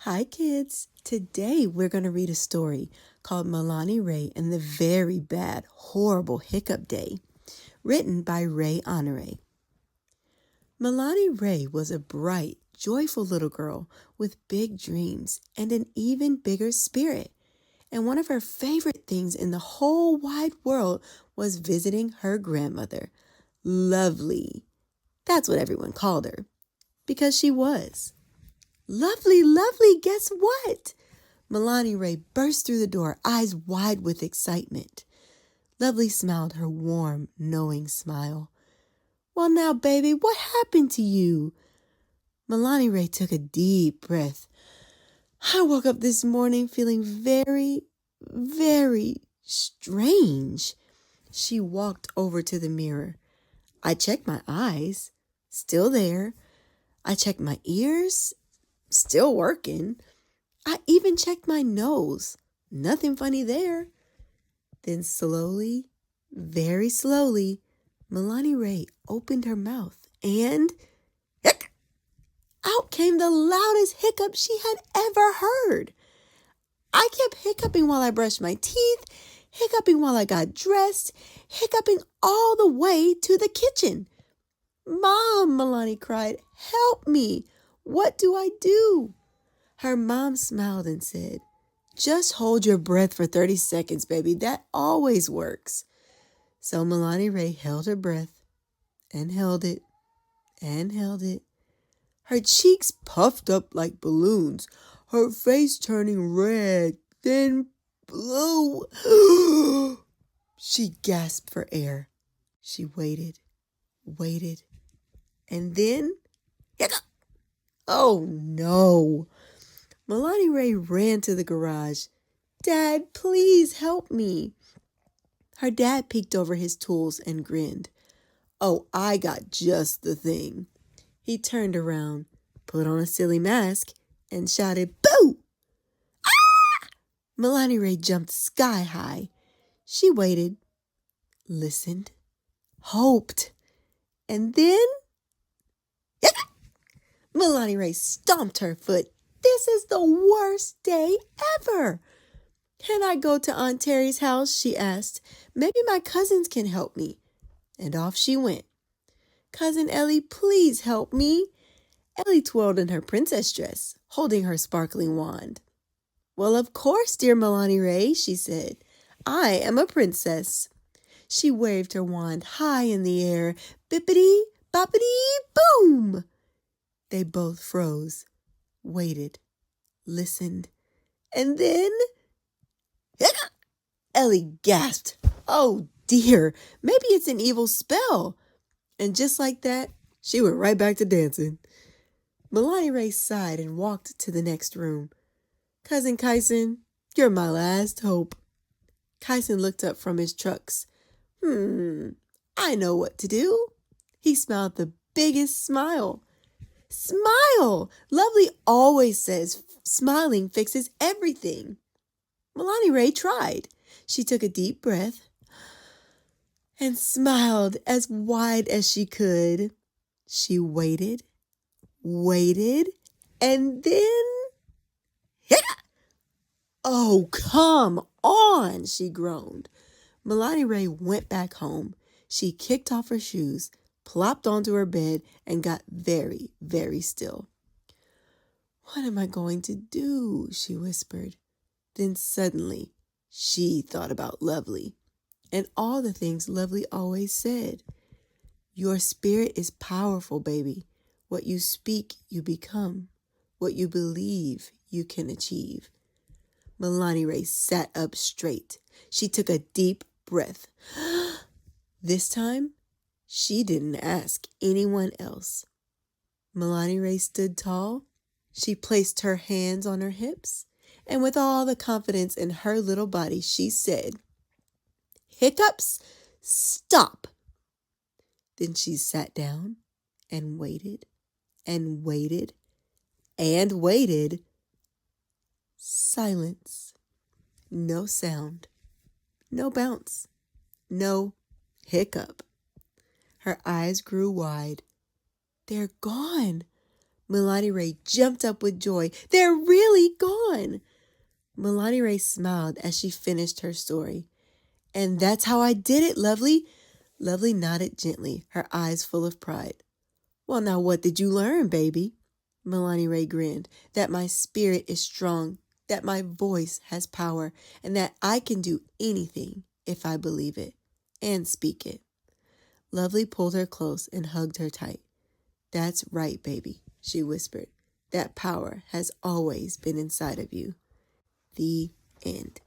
Hi, kids. Today we're going to read a story called Milani Rae and the Very Bad, Horrible Hiccup Day, written by Rae Honoré. Milani Rae was a bright, joyful little girl with big dreams and an even bigger spirit. And one of her favorite things in the whole wide world was visiting her grandmother. Lovely. That's what everyone called her, because she was. Lovely, lovely, guess what? Milani Rae burst through the door, eyes wide with excitement. Lovely smiled her warm, knowing smile. Well, now, baby, what happened to you? Milani Rae took a deep breath. I woke up this morning feeling very, very strange. She walked over to the mirror. I checked my eyes, still there. I checked my ears, still working. I even checked my nose. Nothing funny there. Then slowly, very slowly, Milani Rae opened her mouth and out came the loudest hiccup she had ever heard. I kept hiccuping while I brushed my teeth, hiccuping while I got dressed, hiccuping all the way to the kitchen. Mom, Milani cried, help me. What do I do? Her mom smiled and said, just hold your breath for 30 seconds, baby. That always works. So Milani Rae held her breath and held it and held it. Her cheeks puffed up like balloons, her face turning red, then blue. She gasped for air. She waited, and then, oh no. Milani Rae ran to the garage. Dad, please help me. Her dad peeked over his tools and grinned. Oh, I got just the thing. He turned around, put on a silly mask, and shouted, boo! Ah! Milani Rae jumped sky high. She waited, listened, hoped, and then Milani Rae stomped her foot. This is the worst day ever. Can I go to Aunt Terry's house? She asked. Maybe my cousins can help me. And off she went. Cousin Ellie, please help me. Ellie twirled in her princess dress, holding her sparkling wand. Well, of course, dear Milani Rae, she said. I am a princess. She waved her wand high in the air. Bippity, boppity, boom! They both froze, waited, listened, and then Ellie gasped. Oh dear, maybe it's an evil spell. And just like that, she went right back to dancing. Milani Rae sighed and walked to the next room. Cousin Kyson, you're my last hope. Kyson looked up from his trucks. I know what to do. He smiled the biggest smile. Smile! Lovely always says smiling fixes everything. Milani Rae tried. She took a deep breath and smiled as wide as she could. She waited, and then... Oh, come on, she groaned. Milani Rae went back home. She kicked off her shoes, plopped onto her bed, and got very, very still. What am I going to do? She whispered. Then suddenly, she thought about Lovely and all the things Lovely always said. Your spirit is powerful, baby. What you speak, you become. What you believe, you can achieve. Milani Rae sat up straight. She took a deep breath. This time, she didn't ask anyone else. Milani Rae stood tall. She placed her hands on her hips, and with all the confidence in her little body, she said, Hiccups, stop. Then she sat down and waited and waited and waited. Silence. No sound. No bounce. No hiccup. Her eyes grew wide. They're gone. Milani Rae jumped up with joy. They're really gone. Milani Rae smiled as she finished her story. And that's how I did it, Lovely. Lovely nodded gently, her eyes full of pride. Well, now what did you learn, baby? Milani Rae grinned. That my spirit is strong, that my voice has power, and that I can do anything if I believe it and speak it. Lovely pulled her close and hugged her tight. That's right, baby, she whispered. That power has always been inside of you. The end.